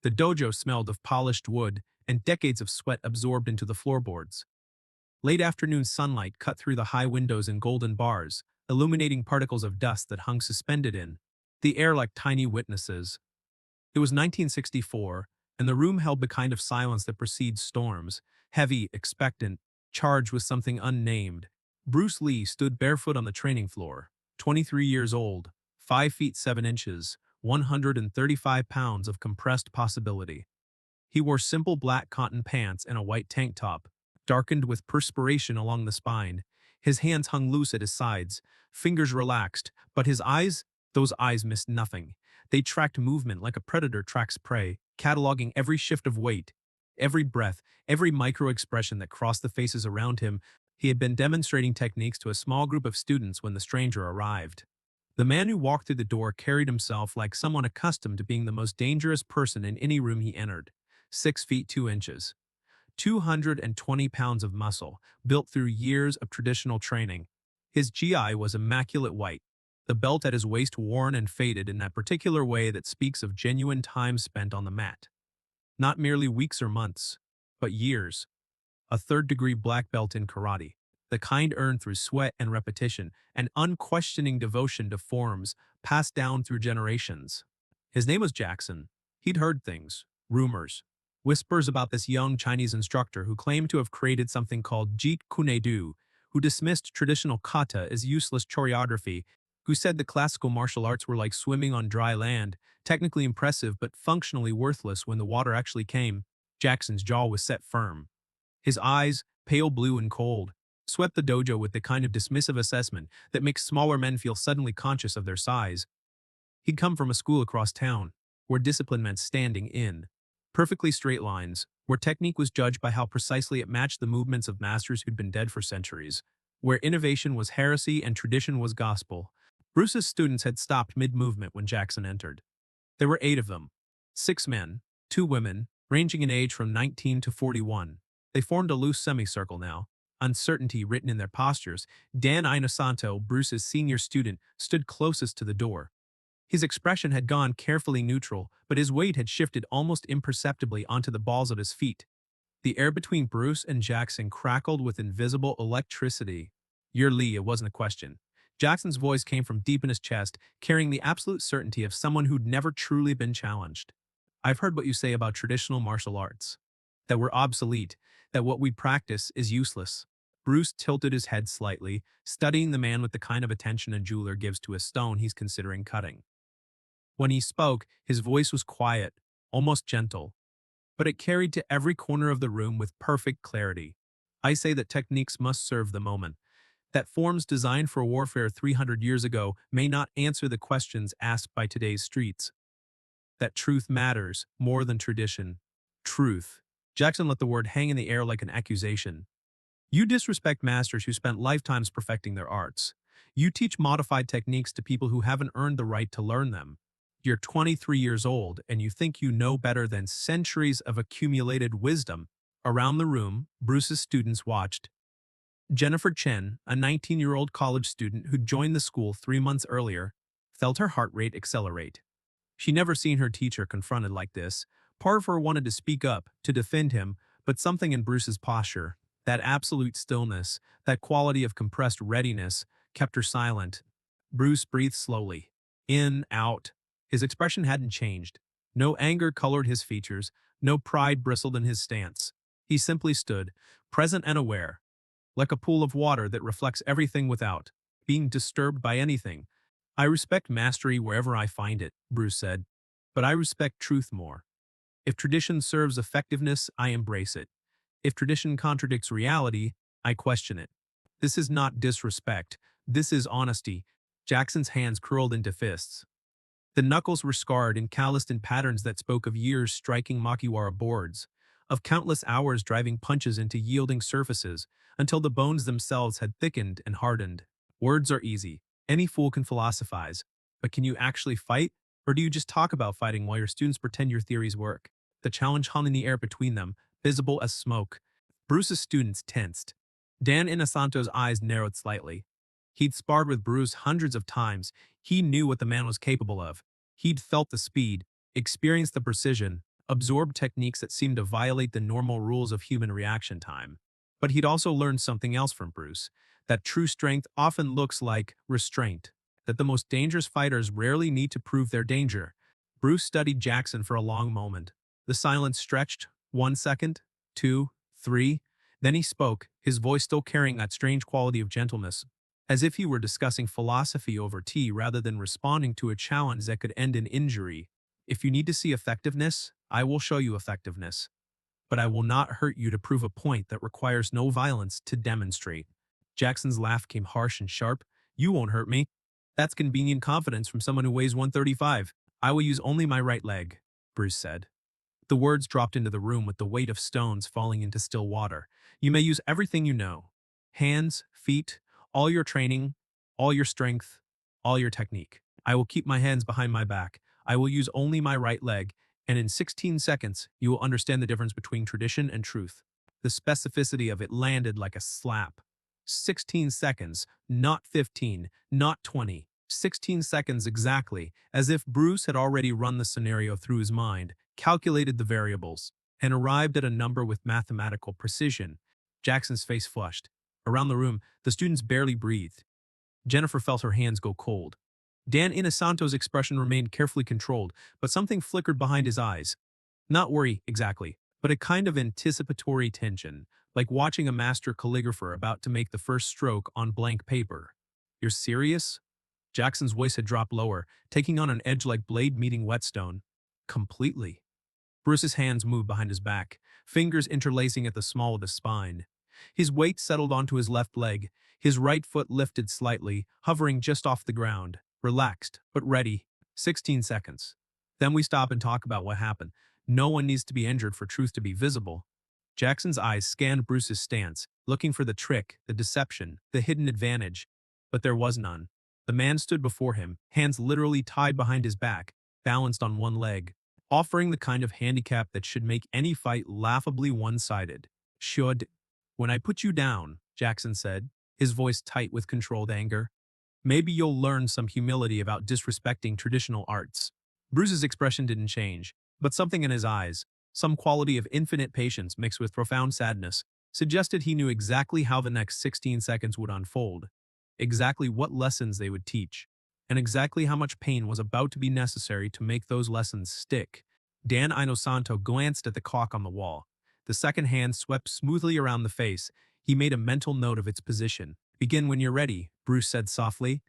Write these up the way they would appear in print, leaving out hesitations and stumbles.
The dojo smelled of polished wood and decades of sweat absorbed into the floorboards. Late afternoon sunlight cut through the high windows in golden bars, illuminating particles of dust that hung suspended in the air like tiny witnesses. It was 1964, and the room held the kind of silence that precedes storms, heavy, expectant, charged with something unnamed. Bruce Lee stood barefoot on the training floor, 23 years old, 5 feet 7 inches, 135 pounds of compressed possibility. He wore simple black cotton pants and a white tank top, darkened with perspiration along the spine. His hands hung loose at his sides, fingers relaxed, but his eyes, those eyes missed nothing. They tracked movement like a predator tracks prey, cataloging every shift of weight, every breath, every micro-expression that crossed the faces around him. He had been demonstrating techniques to a small group of students when the stranger arrived. The man who walked through the door carried himself like someone accustomed to being the most dangerous person in any room he entered. 6 feet 2 inches. 220 pounds of muscle, built through years of traditional training. His GI was immaculate white, the belt at his waist worn and faded in that particular way that speaks of genuine time spent on the mat. Not merely weeks or months, but years. A third-degree black belt in karate, the kind earned through sweat and repetition, and unquestioning devotion to forms passed down through generations. His name was Jackson. He'd heard things, rumors, whispers about this young Chinese instructor who claimed to have created something called Jeet Kune Do, who dismissed traditional kata as useless choreography, who said the classical martial arts were like swimming on dry land, technically impressive but functionally worthless when the water actually came. Jackson's jaw was set firm. His eyes, pale blue and cold, swept the dojo with the kind of dismissive assessment that makes smaller men feel suddenly conscious of their size. He'd come from a school across town, where discipline meant standing in perfectly straight lines, where technique was judged by how precisely it matched the movements of masters who'd been dead for centuries, where innovation was heresy and tradition was gospel. Bruce's students had stopped mid-movement when Jackson entered. There were 8 of them. 6 men, 2 women, ranging in age from 19 to 41. They formed a loose semicircle now, uncertainty written in their postures. Dan Inosanto, Bruce's senior student, stood closest to the door. His expression had gone carefully neutral, but his weight had shifted almost imperceptibly onto the balls of his feet. The air between Bruce and Jackson crackled with invisible electricity. "You're Lee," it wasn't a question. Jackson's voice came from deep in his chest, carrying the absolute certainty of someone who'd never truly been challenged. "I've heard what you say about traditional martial arts. That we're obsolete, that what we practice is useless." Bruce tilted his head slightly, studying the man with the kind of attention a jeweler gives to a stone he's considering cutting. When he spoke, his voice was quiet, almost gentle, but it carried to every corner of the room with perfect clarity. "I say that techniques must serve the moment, that forms designed for warfare 300 years ago may not answer the questions asked by today's streets. That truth matters more than tradition. Truth." Jackson let the word hang in the air like an accusation. "You disrespect masters who spent lifetimes perfecting their arts. You teach modified techniques to people who haven't earned the right to learn them. You're 23 years old and you think you know better than centuries of accumulated wisdom." Around the room, Bruce's students watched. Jennifer Chen, a 19-year-old college student who'd joined the school 3 months earlier, felt her heart rate accelerate. She'd never seen her teacher confronted like this. Part of her wanted to speak up, to defend him, but something in Bruce's posture, that absolute stillness, that quality of compressed readiness, kept her silent. Bruce breathed slowly. In, out. His expression hadn't changed. No anger colored his features, no pride bristled in his stance. He simply stood, present and aware, like a pool of water that reflects everything without being disturbed by anything. "I respect mastery wherever I find it," Bruce said, "but I respect truth more. If tradition serves effectiveness, I embrace it. If tradition contradicts reality, I question it. This is not disrespect. This is honesty." Jackson's hands curled into fists. The knuckles were scarred and calloused in patterns that spoke of years striking makiwara boards, of countless hours driving punches into yielding surfaces until the bones themselves had thickened and hardened. Words are easy. Any fool can philosophize. But can you actually fight? Or do you just talk about fighting while your students pretend your theories work? The challenge hung in the air between them, visible as smoke. Bruce's students tensed. Dan Inosanto's eyes narrowed slightly. He'd sparred with Bruce hundreds of times. He knew what the man was capable of. He'd felt the speed, experienced the precision, absorbed techniques that seemed to violate the normal rules of human reaction time. But he'd also learned something else from Bruce, that true strength often looks like restraint, that the most dangerous fighters rarely need to prove their danger. Bruce studied Jackson for a long moment. The silence stretched, 1 second, two, three. Then he spoke, his voice still carrying that strange quality of gentleness, as if he were discussing philosophy over tea rather than responding to a challenge that could end in injury. If you need to see effectiveness, I will show you effectiveness. But I will not hurt you to prove a point that requires no violence to demonstrate. Jackson's laugh came harsh and sharp. You won't hurt me. That's convenient confidence from someone who weighs 135. I will use only my right leg, Bruce said. The words dropped into the room with the weight of stones falling into still water. You may use everything you know. Hands, feet, all your training, all your strength, all your technique. I will keep my hands behind my back. I will use only my right leg, and in 16 seconds, you will understand the difference between tradition and truth. The specificity of it landed like a slap. 16 seconds, not 15, not 20. 16 seconds exactly, as if Bruce had already run the scenario through his mind, calculated the variables, and arrived at a number with mathematical precision. Jackson's face flushed. Around the room, the students barely breathed. Jennifer felt her hands go cold. Dan Inosanto's expression remained carefully controlled, but something flickered behind his eyes. Not worry, exactly, but a kind of anticipatory tension, like watching a master calligrapher about to make the first stroke on blank paper. You're serious? Jackson's voice had dropped lower, taking on an edge like blade meeting whetstone. Completely. Bruce's hands moved behind his back, fingers interlacing at the small of his spine. His weight settled onto his left leg, his right foot lifted slightly, hovering just off the ground, relaxed, but ready. 16 seconds. Then we stop and talk about what happened. No one needs to be injured for truth to be visible. Jackson's eyes scanned Bruce's stance, looking for the trick, the deception, the hidden advantage. But there was none. The man stood before him, hands literally tied behind his back, balanced on one leg, offering the kind of handicap that should make any fight laughably one-sided. Should. When I put you down, Jackson said, his voice tight with controlled anger, maybe you'll learn some humility about disrespecting traditional arts. Bruce's expression didn't change, but something in his eyes, some quality of infinite patience mixed with profound sadness, suggested he knew exactly how the next 16 seconds would unfold, exactly what lessons they would teach, and exactly how much pain was about to be necessary to make those lessons stick. Dan Inosanto glanced at the clock on the wall. The second hand swept smoothly around the face. He made a mental note of its position. Begin when you're ready, Bruce said softly.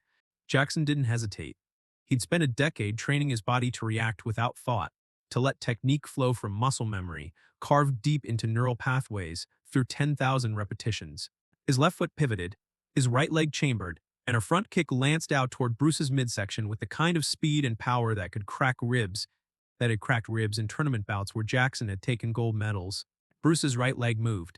Jackson didn't hesitate. He'd spent a decade training his body to react without thought, to let technique flow from muscle memory, carved deep into neural pathways through 10,000 repetitions. His left foot pivoted, his right leg chambered, and a front kick lanced out toward Bruce's midsection with the kind of speed and power that could crack ribs, that had cracked ribs in tournament bouts where Jackson had taken gold medals. Bruce's right leg moved.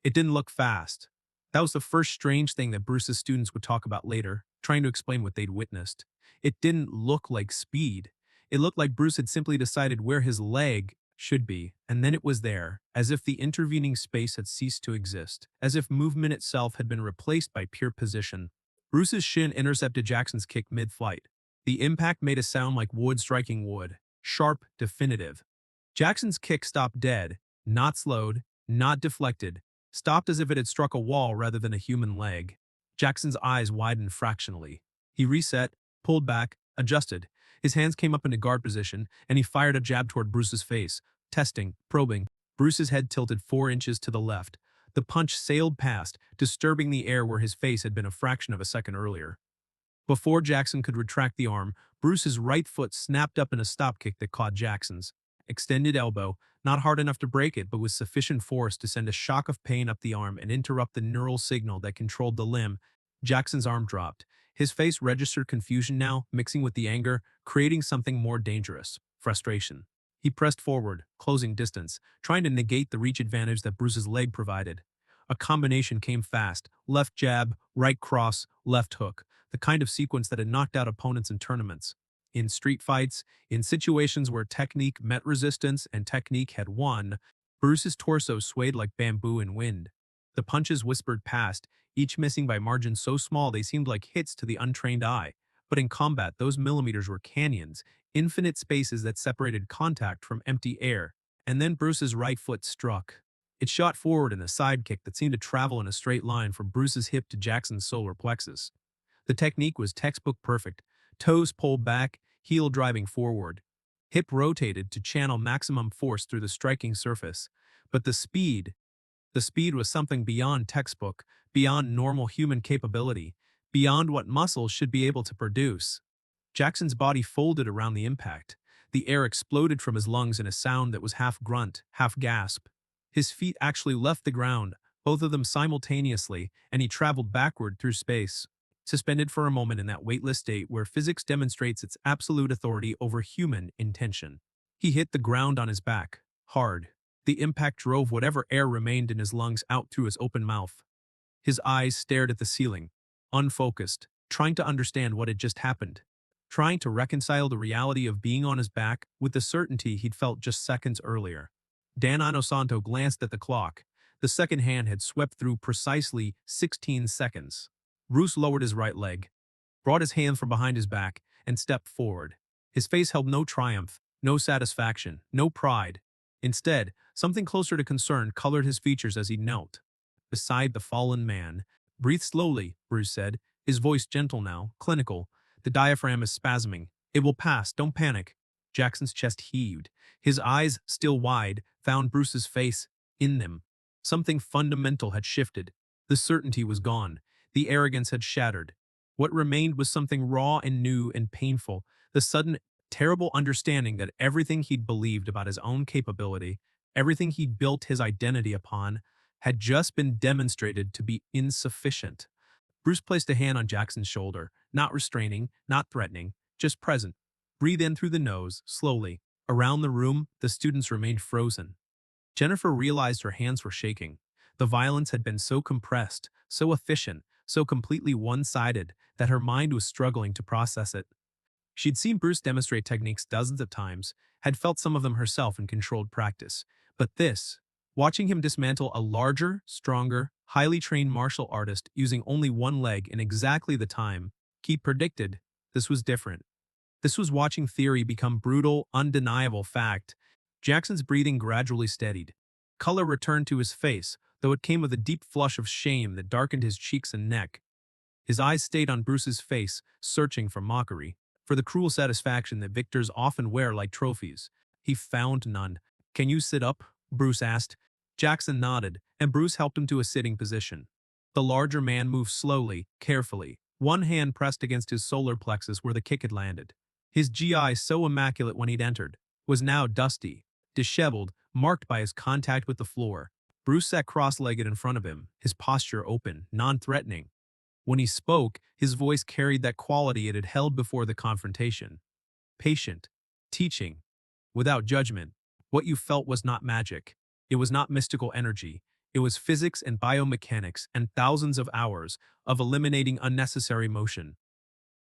It didn't look fast. That was the first strange thing that Bruce's students would talk about later, trying to explain what they'd witnessed. It didn't look like speed. It looked like Bruce had simply decided where his leg should be, and then it was there, as if the intervening space had ceased to exist, as if movement itself had been replaced by pure position. Bruce's shin intercepted Jackson's kick mid-flight. The impact made a sound like wood striking wood, sharp, definitive. Jackson's kick stopped dead, not slowed, not deflected, stopped as if it had struck a wall rather than a human leg. Jackson's eyes widened fractionally. He reset, pulled back, adjusted. His hands came up into guard position, and he fired a jab toward Bruce's face, testing, probing. Bruce's head tilted 4 inches to the left. The punch sailed past, disturbing the air where his face had been a fraction of a second earlier. Before Jackson could retract the arm, Bruce's right foot snapped up in a stop kick that caught Jackson's extended elbow, not hard enough to break it but with sufficient force to send a shock of pain up the arm and interrupt the neural signal that controlled the limb. Jackson's arm dropped. His face registered confusion now, mixing with the anger, creating something more dangerous, frustration. He pressed forward, closing distance, trying to negate the reach advantage that Bruce's leg provided. A combination came fast, left jab, right cross, left hook, the kind of sequence that had knocked out opponents in tournaments. In street fights, in situations where technique met resistance and technique had won, Bruce's torso swayed like bamboo in wind. The punches whispered past, each missing by margins so small they seemed like hits to the untrained eye. But in combat, those millimeters were canyons, infinite spaces that separated contact from empty air. and then Bruce's right foot struck. It shot forward in a sidekick that seemed to travel in a straight line from Bruce's hip to Jackson's solar plexus. The technique was textbook perfect. Toes pulled back, heel driving forward. Hip rotated to channel maximum force through the striking surface. But the speed was something beyond textbook, beyond normal human capability, beyond what muscles should be able to produce. Jackson's body folded around the impact. The air exploded from his lungs in a sound that was half grunt, half gasp. His feet actually left the ground, both of them simultaneously, and he traveled backward through space, suspended for a moment in that weightless state where physics demonstrates its absolute authority over human intention. He hit the ground on his back, hard. The impact drove whatever air remained in his lungs out through his open mouth. His eyes stared at the ceiling, unfocused, trying to understand what had just happened, trying to reconcile the reality of being on his back with the certainty he'd felt just seconds earlier. Dan Inosanto glanced at the clock. The second hand had swept through precisely 16 seconds. Bruce lowered his right leg, brought his hand from behind his back, and stepped forward. His face held no triumph, no satisfaction, no pride. Instead, something closer to concern colored his features as he knelt beside the fallen man. "Breathe slowly," Bruce said, his voice gentle now, clinical. "The diaphragm is spasming. It will pass, don't panic." Jackson's chest heaved. His eyes, still wide, found Bruce's face in them. Something fundamental had shifted. The certainty was gone. The arrogance had shattered. What remained was something raw and new and painful, the sudden, terrible understanding that everything he'd believed about his own capability, everything he'd built his identity upon, had just been demonstrated to be insufficient. Bruce placed a hand on Jackson's shoulder, not restraining, not threatening, just present. "Breathe in through the nose, slowly." Around the room, the students remained frozen. Jennifer realized her hands were shaking. The violence had been so compressed, so efficient, so completely one-sided that her mind was struggling to process it. She'd seen Bruce demonstrate techniques dozens of times, had felt some of them herself in controlled practice. But this, watching him dismantle a larger, stronger, highly trained martial artist using only one leg in exactly the time he predicted, this was different. This was watching theory become brutal, undeniable fact. Jackson's breathing gradually steadied. Color returned to his face, though it came with a deep flush of shame that darkened his cheeks and neck. His eyes stayed on Bruce's face, searching for mockery, for the cruel satisfaction that victors often wear like trophies. He found none. "Can you sit up?" Bruce asked. Jackson nodded, and Bruce helped him to a sitting position. The larger man moved slowly, carefully, one hand pressed against his solar plexus where the kick had landed. His GI, so immaculate when he'd entered, was now dusty, disheveled, marked by his contact with the floor. Bruce sat cross-legged in front of him, his posture open, non-threatening. When he spoke, his voice carried that quality it had held before the confrontation. Patient, teaching, without judgment. What you felt was not magic. It was not mystical energy. It was physics and biomechanics and thousands of hours of eliminating unnecessary motion.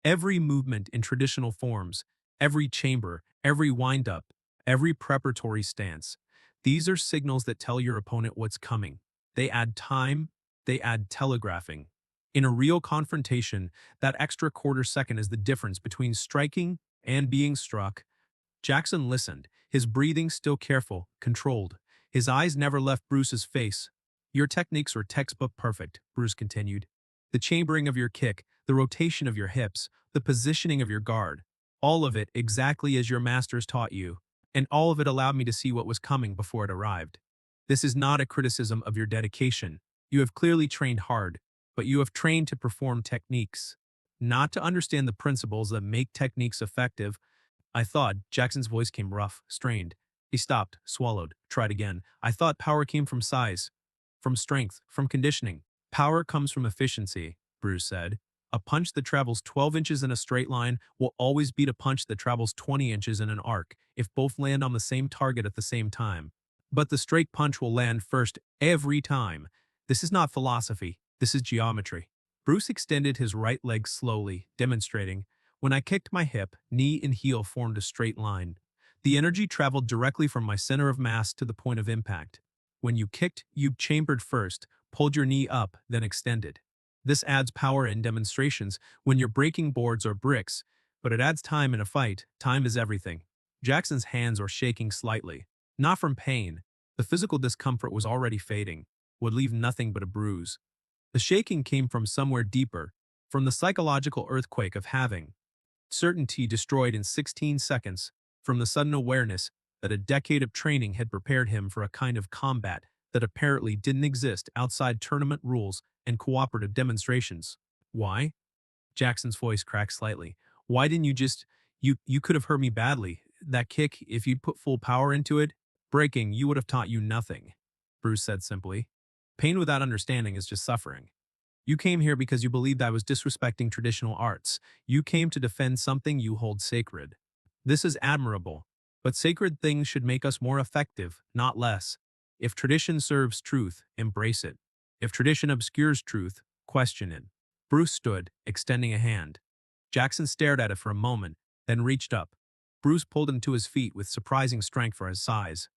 Every movement in traditional forms, every chamber, every wind-up, every preparatory stance. These are signals that tell your opponent what's coming. They add time, they add telegraphing. In a real confrontation, that extra quarter second is the difference between striking and being struck. Jackson listened, his breathing still careful, controlled. His eyes never left Bruce's face. "Your techniques were textbook perfect," Bruce continued. "The chambering of your kick, the rotation of your hips, the positioning of your guard, all of it exactly as your masters taught you. And all of it allowed me to see what was coming before it arrived. This is not a criticism of your dedication. You have clearly trained hard, but you have trained to perform techniques, not to understand the principles that make techniques effective." "I thought," Jackson's voice came rough, strained. He stopped, swallowed, tried again. "I thought power came from size, from strength, from conditioning." "Power comes from efficiency," Bruce said. "A punch that travels 12 inches in a straight line will always beat a punch that travels 20 inches in an arc if both land on the same target at the same time. But the straight punch will land first every time. This is not philosophy. This is geometry." Bruce extended his right leg slowly, demonstrating. "When I kicked my hip, knee and heel formed a straight line. The energy traveled directly from my center of mass to the point of impact. When you kicked, you chambered first, pulled your knee up, then extended. This adds power in demonstrations when you're breaking boards or bricks, but it adds time in a fight. Time is everything." Jackson's hands were shaking slightly. Not from pain. The physical discomfort was already fading, would leave nothing but a bruise. The shaking came from somewhere deeper, from the psychological earthquake of having certainty destroyed in 16 seconds, from the sudden awareness that a decade of training had prepared him for a kind of combat that apparently didn't exist outside tournament rules and cooperative demonstrations. Why? Jackson's voice cracked slightly. Why didn't you just... You could have hurt me badly. That kick, if you'd put full power into it, breaking, you would have taught you nothing, Bruce said simply. Pain without understanding is just suffering. You came here because you believed I was disrespecting traditional arts. You came to defend something you hold sacred. This is admirable, but sacred things should make us more effective, not less. If tradition serves truth, embrace it. If tradition obscures truth, question it. Bruce stood, extending a hand. Jackson stared at it for a moment, then reached up. Bruce pulled him to his feet with surprising strength for his size.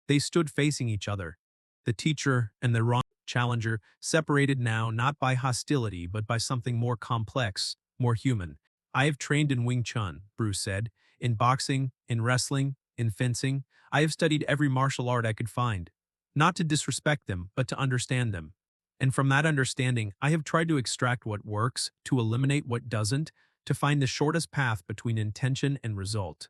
They stood facing each other, the teacher and the wrong challenger, separated now not by hostility but by something more complex, more human. I have trained in Wing Chun, Bruce said, in boxing, in wrestling, in fencing. I have studied every martial art I could find, not to disrespect them, but to understand them. And from that understanding, I have tried to extract what works, to eliminate what doesn't, to find the shortest path between intention and result.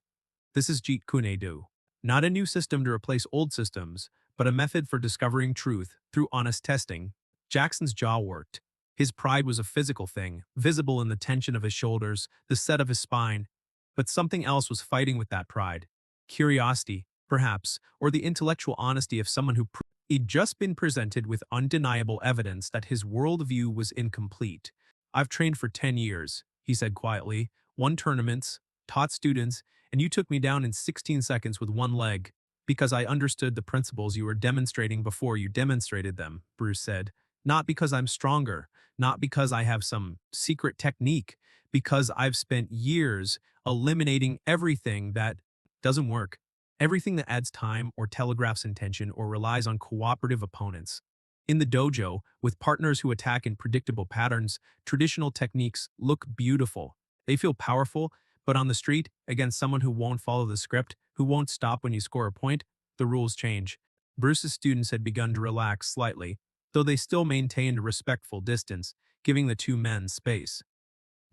This is Jeet Kune Do. Not a new system to replace old systems, but a method for discovering truth through honest testing. Jackson's jaw worked. His pride was a physical thing, visible in the tension of his shoulders, the set of his spine. But something else was fighting with that pride. Curiosity, perhaps, or the intellectual honesty of someone who he'd just been presented with undeniable evidence that his worldview was incomplete. I've trained for 10 years, he said quietly, won tournaments, taught students, and you took me down in 16 seconds with one leg. Because I understood the principles you were demonstrating before you demonstrated them, Bruce said. Not because I'm stronger, not because I have some secret technique, because I've spent years eliminating everything that doesn't work, everything that adds time or telegraphs intention or relies on cooperative opponents. In the dojo, with partners who attack in predictable patterns, traditional techniques look beautiful. They feel powerful, but on the street, against someone who won't follow the script, who won't stop when you score a point, the rules change. Bruce's students had begun to relax slightly, though they still maintained a respectful distance, giving the two men space.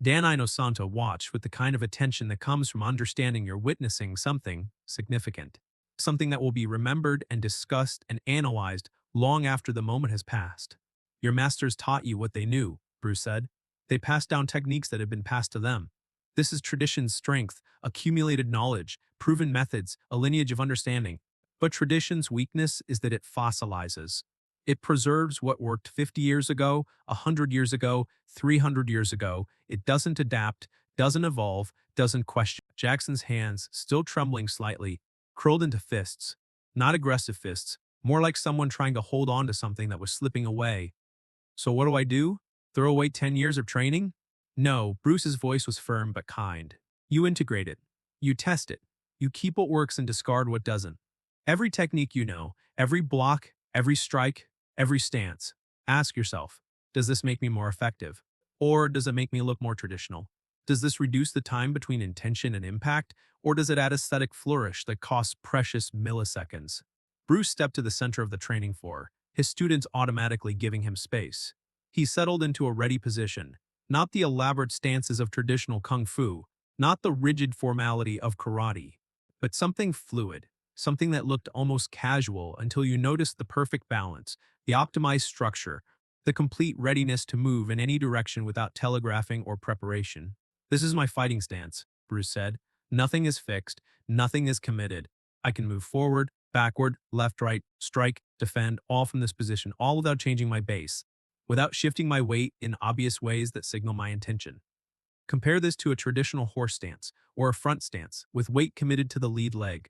Dan Inosanto watched with the kind of attention that comes from understanding you're witnessing something significant, something that will be remembered and discussed and analyzed long after the moment has passed. Your masters taught you what they knew, Bruce said. They passed down techniques that had been passed to them. This is tradition's strength, accumulated knowledge, proven methods, a lineage of understanding. But tradition's weakness is that it fossilizes. It preserves what worked 50 years ago, 100 years ago, 300 years ago. It doesn't adapt, doesn't evolve, doesn't question. Jackson's hands, still trembling slightly, curled into fists. Not aggressive fists, more like someone trying to hold on to something that was slipping away. So what do I do? Throw away 10 years of training? No, Bruce's voice was firm but kind. You integrate it. You test it. You keep what works and discard what doesn't. Every technique you know, every block, every strike, every stance. Ask yourself, does this make me more effective? Or does it make me look more traditional? Does this reduce the time between intention and impact? Or does it add aesthetic flourish that costs precious milliseconds? Bruce stepped to the center of the training floor, his students automatically giving him space. He settled into a ready position, not the elaborate stances of traditional kung fu, not the rigid formality of karate, but something fluid, something that looked almost casual until you noticed the perfect balance, the optimized structure, the complete readiness to move in any direction without telegraphing or preparation. This is my fighting stance, Bruce said. Nothing is fixed, nothing is committed. I can move forward, backward, left, right, strike, defend, all from this position, all without changing my base, without shifting my weight in obvious ways that signal my intention. Compare this to a traditional horse stance or a front stance with weight committed to the lead leg.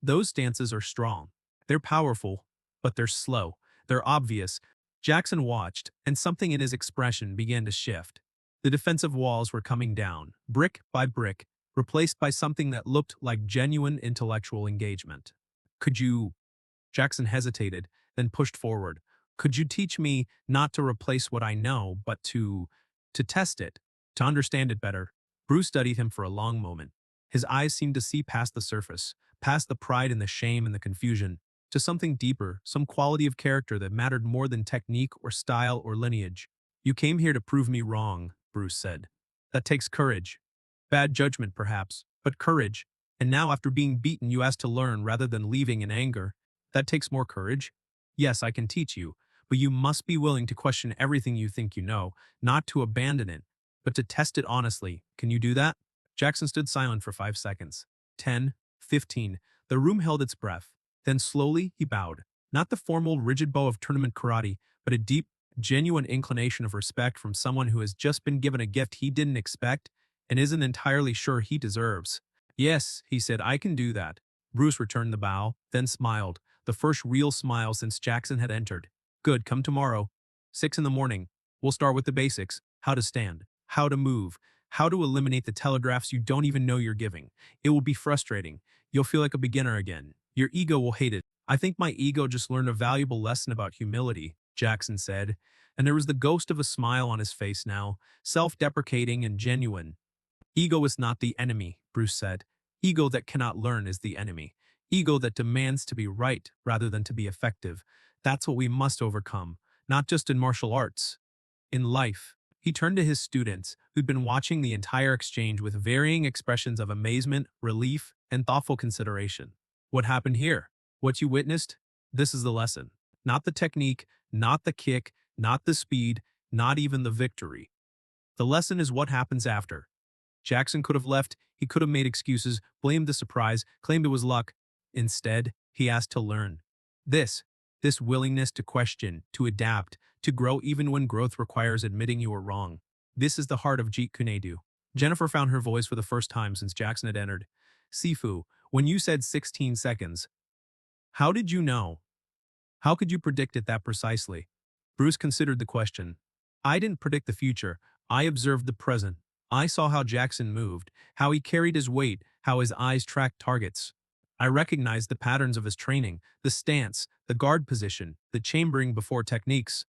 Those stances are strong. They're powerful, but they're slow. They're obvious. Jackson watched, and something in his expression began to shift. The defensive walls were coming down, brick by brick, replaced by something that looked like genuine intellectual engagement. Could you... Jackson hesitated, then pushed forward. Could you teach me not to replace what I know, but to test it, to understand it better? Bruce studied him for a long moment. His eyes seemed to see past the surface, past the pride and the shame and the confusion, to something deeper, some quality of character that mattered more than technique or style or lineage. You came here to prove me wrong, Bruce said. That takes courage. Bad judgment, perhaps, but courage. And now, after being beaten, you ask to learn rather than leaving in anger. That takes more courage. Yes, I can teach you, but you must be willing to question everything you think you know, not to abandon it, but to test it honestly. Can you do that? Jackson stood silent for 5 seconds. 10, 15. The room held its breath. Then slowly he bowed. Not the formal, rigid bow of tournament karate, but a deep, genuine inclination of respect from someone who has just been given a gift he didn't expect and isn't entirely sure he deserves. Yes, he said, I can do that. Bruce returned the bow, then smiled, the first real smile since Jackson had entered. Good, come tomorrow. 6 in the morning. We'll start with the basics. How to stand, how to move, how to eliminate the telegraphs you don't even know you're giving. It will be frustrating. You'll feel like a beginner again. Your ego will hate it. I think my ego just learned a valuable lesson about humility, Jackson said, and there was the ghost of a smile on his face now, self-deprecating and genuine. Ego is not the enemy, Bruce said. Ego that cannot learn is the enemy. Ego that demands to be right rather than to be effective. That's what we must overcome, not just in martial arts. In life. He turned to his students, who'd been watching the entire exchange with varying expressions of amazement, relief, and thoughtful consideration. What happened here? What you witnessed? This is the lesson. Not the technique, not the kick, not the speed, not even the victory. The lesson is what happens after. Jackson could have left, he could have made excuses, blamed the surprise, claimed it was luck. Instead, he asked to learn. This willingness to question, to adapt, to grow even when growth requires admitting you were wrong. This is the heart of Jeet Kune Do. Jennifer found her voice for the first time since Jackson had entered. Sifu, when you said 16 seconds, how did you know? How could you predict it that precisely? Bruce considered the question. I didn't predict the future. I observed the present. I saw how Jackson moved, how he carried his weight, how his eyes tracked targets. I recognized the patterns of his training, the stance, the guard position, the chambering before techniques.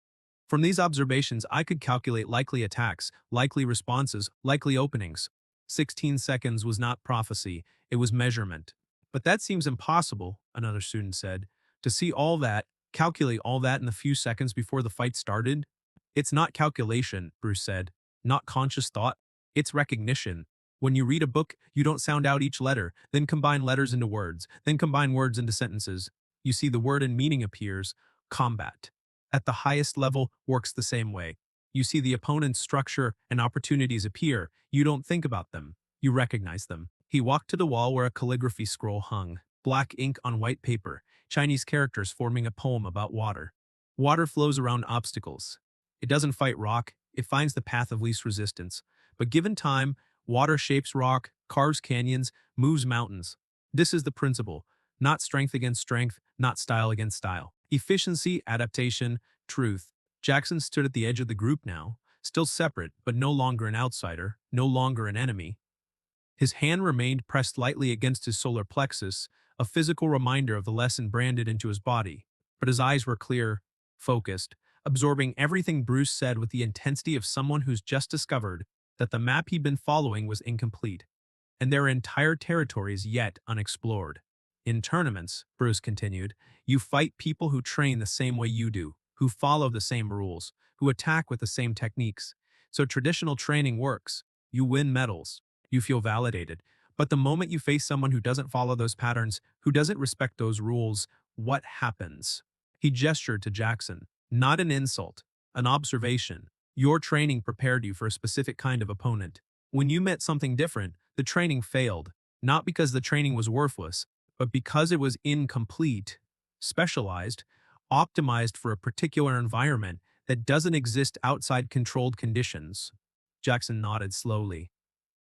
From these observations, I could calculate likely attacks, likely responses, likely openings. 16 seconds was not prophecy, it was measurement. But that seems impossible, another student said. To see all that, calculate all that in the few seconds before the fight started? It's not calculation, Bruce said. Not conscious thought. It's recognition. When you read a book, you don't sound out each letter, then combine letters into words, then combine words into sentences. You see the word and meaning appears. Combat. At the highest level, works the same way. You see the opponent's structure and opportunities appear. You don't think about them. You recognize them. He walked to the wall where a calligraphy scroll hung. Black ink on white paper. Chinese characters forming a poem about water. Water flows around obstacles. It doesn't fight rock. It finds the path of least resistance. But given time, water shapes rock, carves canyons, moves mountains. This is the principle. Not strength against strength, not style against style. Efficiency, adaptation, truth. Jackson stood at the edge of the group now, still separate, but no longer an outsider, no longer an enemy. His hand remained pressed lightly against his solar plexus, a physical reminder of the lesson branded into his body. But his eyes were clear, focused, absorbing everything Bruce said with the intensity of someone who's just discovered that the map he'd been following was incomplete, and there are entire territories yet unexplored. In tournaments, Bruce continued, you fight people who train the same way you do, who follow the same rules, who attack with the same techniques. So traditional training works. You win medals. You feel validated. But the moment you face someone who doesn't follow those patterns, who doesn't respect those rules, what happens? He gestured to Jackson. Not an insult, an observation. Your training prepared you for a specific kind of opponent. When you met something different, the training failed, not because the training was worthless, but because it was incomplete, specialized, optimized for a particular environment that doesn't exist outside controlled conditions. Jackson nodded slowly.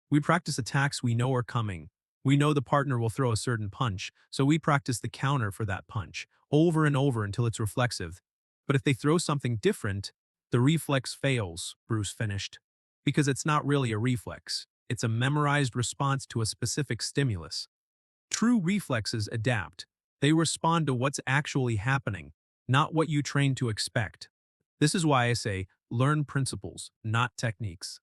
We practice attacks we know are coming. We know the partner will throw a certain punch, so we practice the counter for that punch, over and over until it's reflexive. But if they throw something different, the reflex fails, Bruce finished. Because it's not really a reflex. It's a memorized response to a specific stimulus. True reflexes adapt. They respond to what's actually happening, not what you train to expect. This is why I say, learn principles, not techniques.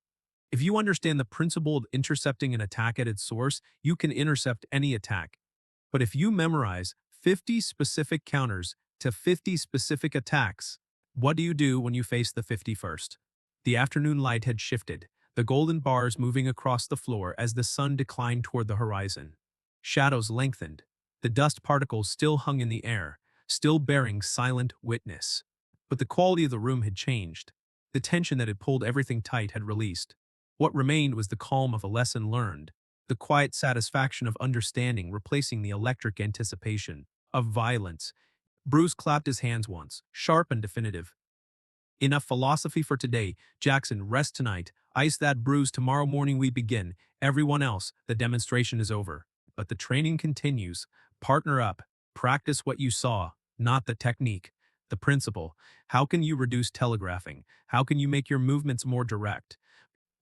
If you understand the principle of intercepting an attack at its source, you can intercept any attack. But if you memorize 50 specific counters to 50 specific attacks, what do you do when you face the 51st? The afternoon light had shifted, the golden bars moving across the floor as the sun declined toward the horizon. Shadows lengthened. The dust particles still hung in the air, still bearing silent witness. But the quality of the room had changed. The tension that had pulled everything tight had released. What remained was the calm of a lesson learned, the quiet satisfaction of understanding replacing the electric anticipation of violence. Bruce clapped his hands once, sharp and definitive. Enough philosophy for today. Jackson, rest tonight. Ice that bruise. Tomorrow morning we begin. Everyone else, the demonstration is over. But the training continues. Partner up. Practice what you saw, not the technique. The principle. How can you reduce telegraphing? How can you make your movements more direct?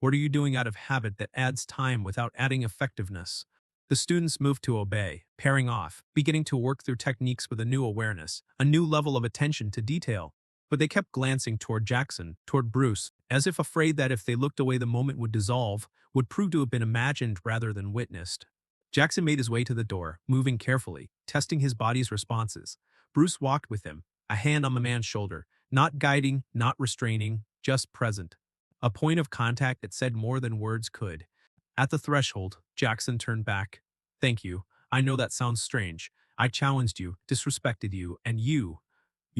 What are you doing out of habit that adds time without adding effectiveness? The students moved to obey, pairing off, beginning to work through techniques with a new awareness, a new level of attention to detail. But they kept glancing toward Jackson, toward Bruce, as if afraid that if they looked away the moment would dissolve, would prove to have been imagined rather than witnessed. Jackson made his way to the door, moving carefully, testing his body's responses. Bruce walked with him, a hand on the man's shoulder, not guiding, not restraining, just present. A point of contact that said more than words could. At the threshold, Jackson turned back. Thank you. I know that sounds strange. I challenged you, disrespected you, and you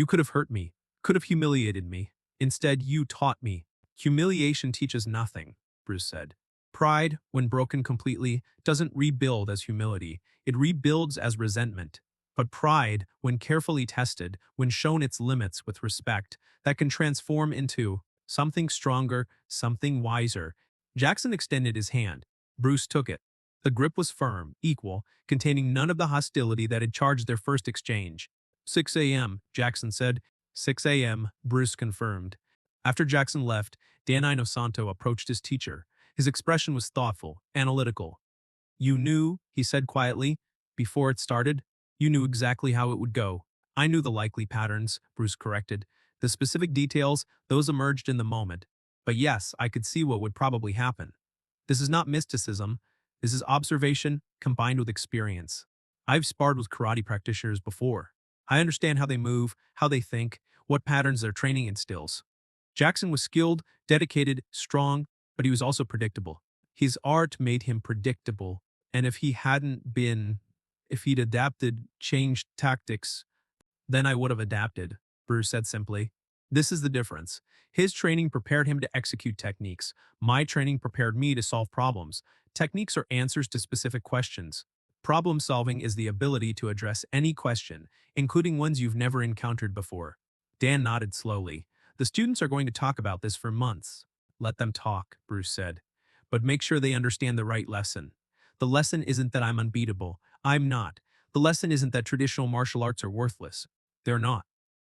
could have hurt me, could have humiliated me. Instead, you taught me. Humiliation teaches nothing, Bruce said. Pride, when broken completely, doesn't rebuild as humility. It rebuilds as resentment. But pride, when carefully tested, when shown its limits with respect, that can transform into something stronger, something wiser. Jackson extended his hand. Bruce took it. The grip was firm, equal, containing none of the hostility that had charged their first exchange. 6 a.m., Jackson said. 6 a.m., Bruce confirmed. After Jackson left, Dan Inosanto approached his teacher. His expression was thoughtful, analytical. You knew, he said quietly, before it started, you knew exactly how it would go. I knew the likely patterns, Bruce corrected. The specific details, those emerged in the moment. But yes, I could see what would probably happen. This is not mysticism. This is observation combined with experience. I've sparred with karate practitioners before. I understand how they move, how they think, what patterns their training instills. Jackson was skilled, dedicated, strong, but he was also predictable. His art made him predictable, and if he'd adapted, changed tactics, then I would have adapted, Bruce said simply. This is the difference. His training prepared him to execute techniques. My training prepared me to solve problems. Techniques are answers to specific questions. Problem solving is the ability to address any question, including ones you've never encountered before. Dan nodded slowly. The students are going to talk about this for months. Let them talk, Bruce said. But make sure they understand the right lesson. The lesson isn't that I'm unbeatable. I'm not. The lesson isn't that traditional martial arts are worthless. They're not.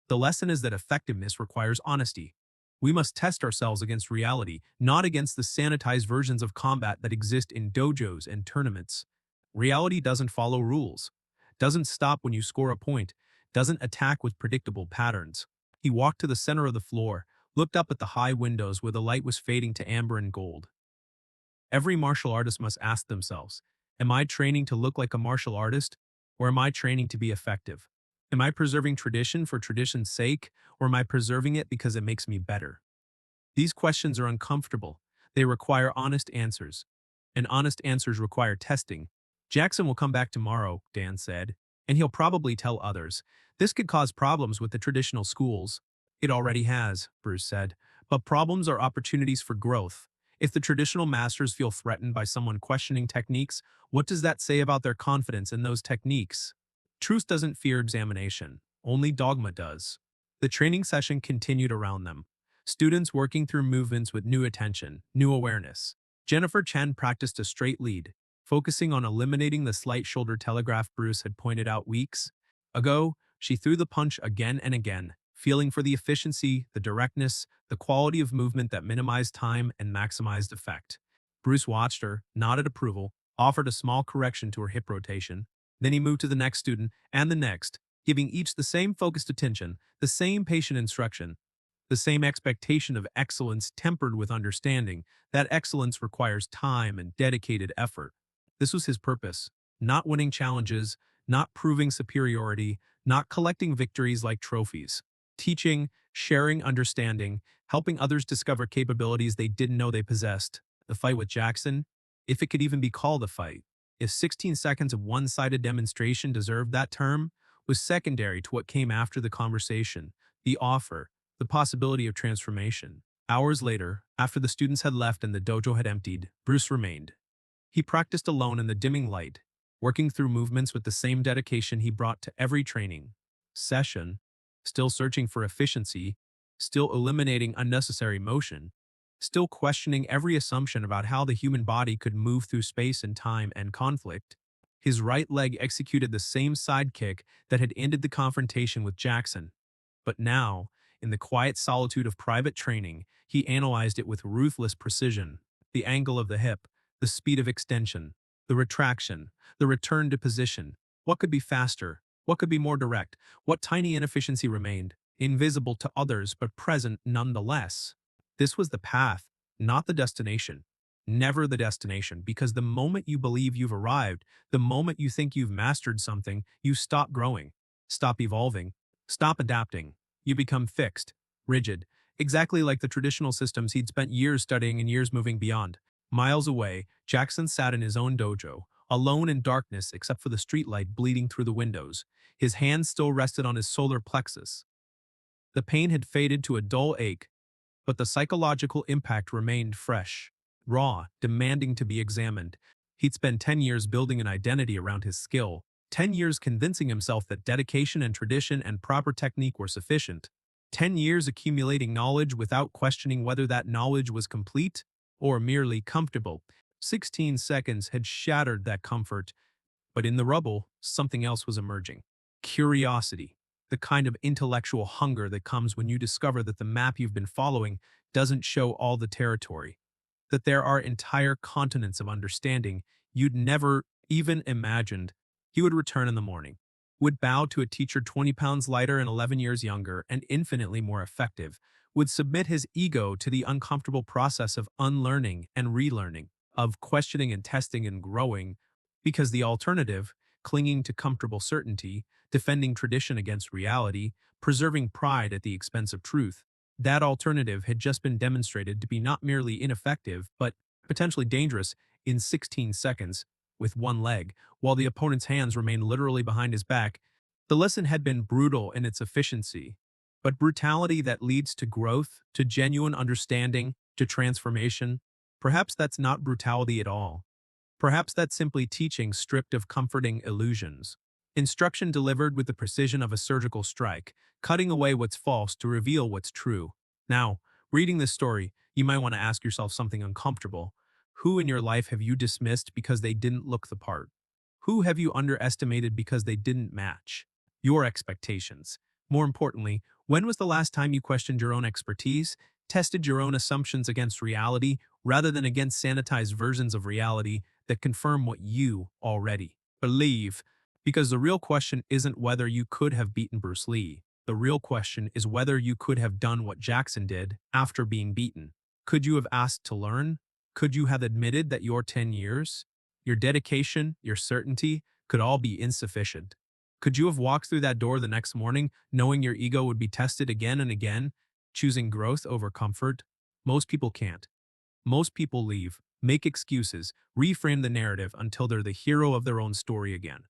The lesson is that effectiveness requires honesty. We must test ourselves against reality, not against the sanitized versions of combat that exist in dojos and tournaments. Reality doesn't follow rules, doesn't stop when you score a point, doesn't attack with predictable patterns. He walked to the center of the floor, looked up at the high windows where the light was fading to amber and gold. Every martial artist must ask themselves, am I training to look like a martial artist, or am I training to be effective? Am I preserving tradition for tradition's sake, or am I preserving it because it makes me better? These questions are uncomfortable. They require honest answers. And honest answers require testing. Jackson will come back tomorrow, Dan said, and he'll probably tell others. This could cause problems with the traditional schools. It already has, Bruce said. But problems are opportunities for growth. If the traditional masters feel threatened by someone questioning techniques, what does that say about their confidence in those techniques? Truth doesn't fear examination. Only dogma does. The training session continued around them. Students working through movements with new attention, new awareness. Jennifer Chen practiced a straight lead, focusing on eliminating the slight shoulder telegraph Bruce had pointed out weeks ago. She threw the punch again and again, feeling for the efficiency, the directness, the quality of movement that minimized time and maximized effect. Bruce watched her, nodded approval, offered a small correction to her hip rotation. Then he moved to the next student and the next, giving each the same focused attention, the same patient instruction, the same expectation of excellence tempered with understanding. That excellence requires time and dedicated effort. This was his purpose, not winning challenges, not proving superiority, not collecting victories like trophies. Teaching, sharing understanding, helping others discover capabilities they didn't know they possessed. The fight with Jackson, if it could even be called a fight, if 16 seconds of one-sided demonstration deserved that term, was secondary to what came after the conversation, the offer, the possibility of transformation. Hours later, after the students had left and the dojo had emptied, Bruce remained. He practiced alone in the dimming light, working through movements with the same dedication he brought to every training session, still searching for efficiency, still eliminating unnecessary motion, still questioning every assumption about how the human body could move through space and time and conflict. His right leg executed the same side kick that had ended the confrontation with Jackson. But now, in the quiet solitude of private training, he analyzed it with ruthless precision. The angle of the hip, the speed of extension, the retraction, the return to position. What could be faster? What could be more direct? What tiny inefficiency remained, invisible to others but present nonetheless? This was the path, not the destination. Never the destination, because the moment you believe you've arrived, the moment you think you've mastered something, you stop growing, stop evolving, stop adapting. You become fixed, rigid, exactly like the traditional systems he'd spent years studying and years moving beyond. Miles away, Jackson sat in his own dojo, alone in darkness except for the streetlight bleeding through the windows. His hands still rested on his solar plexus. The pain had faded to a dull ache, but the psychological impact remained fresh, raw, demanding to be examined. He'd spent 10 years building an identity around his skill, 10 years convincing himself that dedication and tradition and proper technique were sufficient, 10 years accumulating knowledge without questioning whether that knowledge was complete or merely comfortable. 16 seconds had shattered that comfort, but in the rubble, something else was emerging. Curiosity, the kind of intellectual hunger that comes when you discover that the map you've been following doesn't show all the territory, that there are entire continents of understanding you'd never even imagined. He would return in the morning, would bow to a teacher 20 pounds lighter and 11 years younger and infinitely more effective, would submit his ego to the uncomfortable process of unlearning and relearning, of questioning and testing and growing, because the alternative, clinging to comfortable certainty, defending tradition against reality, preserving pride at the expense of truth, that alternative had just been demonstrated to be not merely ineffective, but potentially dangerous in 16 seconds, with one leg, while the opponent's hands remained literally behind his back. The lesson had been brutal in its efficiency, but brutality that leads to growth, to genuine understanding, to transformation, perhaps that's not brutality at all. Perhaps that's simply teaching stripped of comforting illusions. Instruction delivered with the precision of a surgical strike, cutting away what's false to reveal what's true. Now, reading this story, you might want to ask yourself something uncomfortable. Who in your life have you dismissed because they didn't look the part? Who have you underestimated because they didn't match your expectations? More importantly, when was the last time you questioned your own expertise, tested your own assumptions against reality, rather than against sanitized versions of reality that confirm what you already believe? Because the real question isn't whether you could have beaten Bruce Lee. The real question is whether you could have done what Jackson did after being beaten. Could you have asked to learn? Could you have admitted that your 10 years, your dedication, your certainty could all be insufficient? Could you have walked through that door the next morning knowing your ego would be tested again and again, choosing growth over comfort? Most people can't. Most people leave, make excuses, reframe the narrative until they're the hero of their own story again.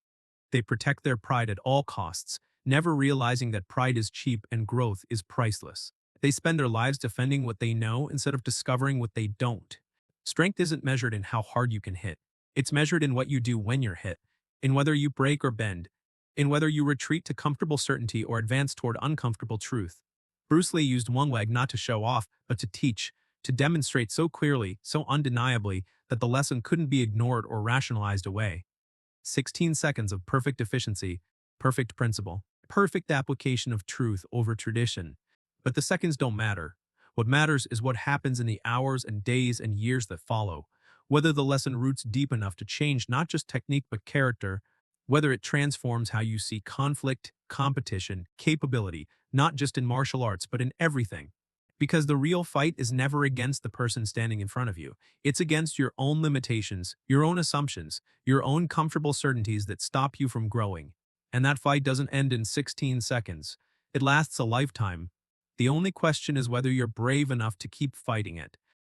They protect their pride at all costs, never realizing that pride is cheap and growth is priceless. They spend their lives defending what they know instead of discovering what they don't. Strength isn't measured in how hard you can hit. It's measured in what you do when you're hit, in whether you break or bend, in whether you retreat to comfortable certainty or advance toward uncomfortable truth. Bruce Lee used one leg not to show off, but to teach, to demonstrate so clearly, so undeniably, that the lesson couldn't be ignored or rationalized away. 16 seconds of perfect efficiency, perfect principle, perfect application of truth over tradition. But the seconds don't matter. What matters is what happens in the hours and days and years that follow. Whether the lesson roots deep enough to change not just technique but character, whether it transforms how you see conflict, competition, capability, not just in martial arts but in everything. Because the real fight is never against the person standing in front of you. It's against your own limitations, your own assumptions, your own comfortable certainties that stop you from growing. And that fight doesn't end in 16 seconds. It lasts a lifetime. The only question is whether you're brave enough to keep fighting it.